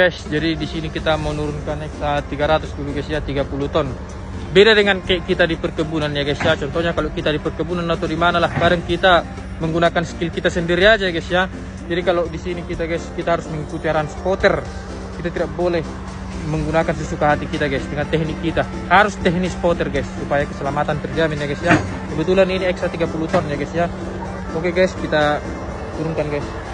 Guys, jadi di sini kita mau menurunkan Hexa 300 dulu guys ya, 30 ton. Beda dengan kayak kita di perkebunan ya guys ya. Contohnya kalau kita di perkebunan atau di mana lah, kadang kita menggunakan skill kita sendiri aja guys ya. Jadi kalau di sini kita guys, kita harus mengikuti arahan spotter. Kita tidak boleh menggunakan sesuka hati kita guys, dengan teknik kita. Harus teknik spotter guys, supaya keselamatan terjamin ya guys ya. Kebetulan ini Hexa 30 ton ya guys ya. Oke guys, kita turunkan guys.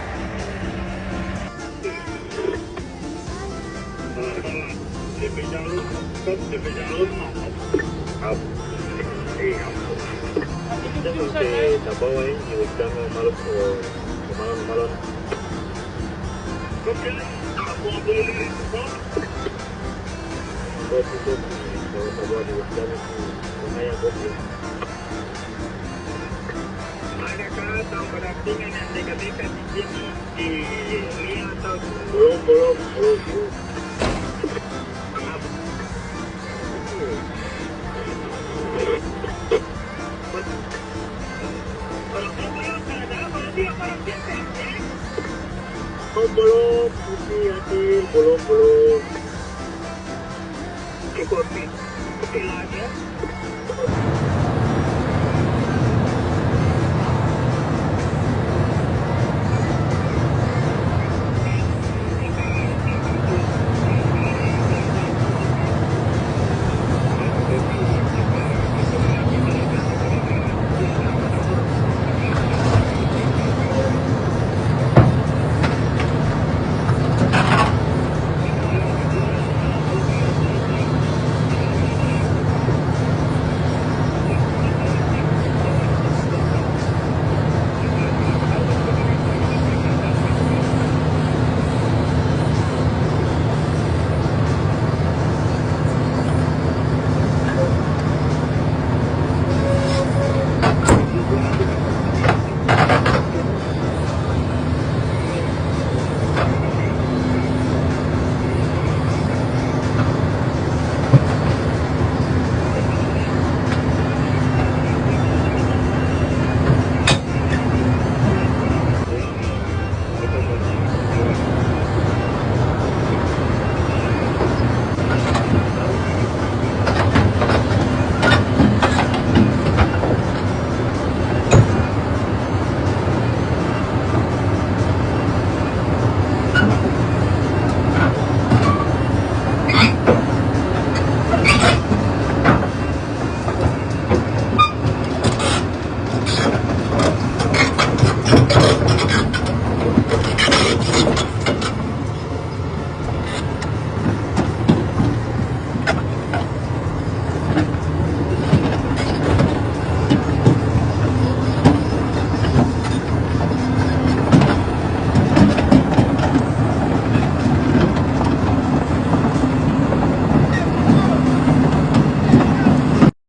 Adakah tambahan yang negatif di sini di ini atau belum?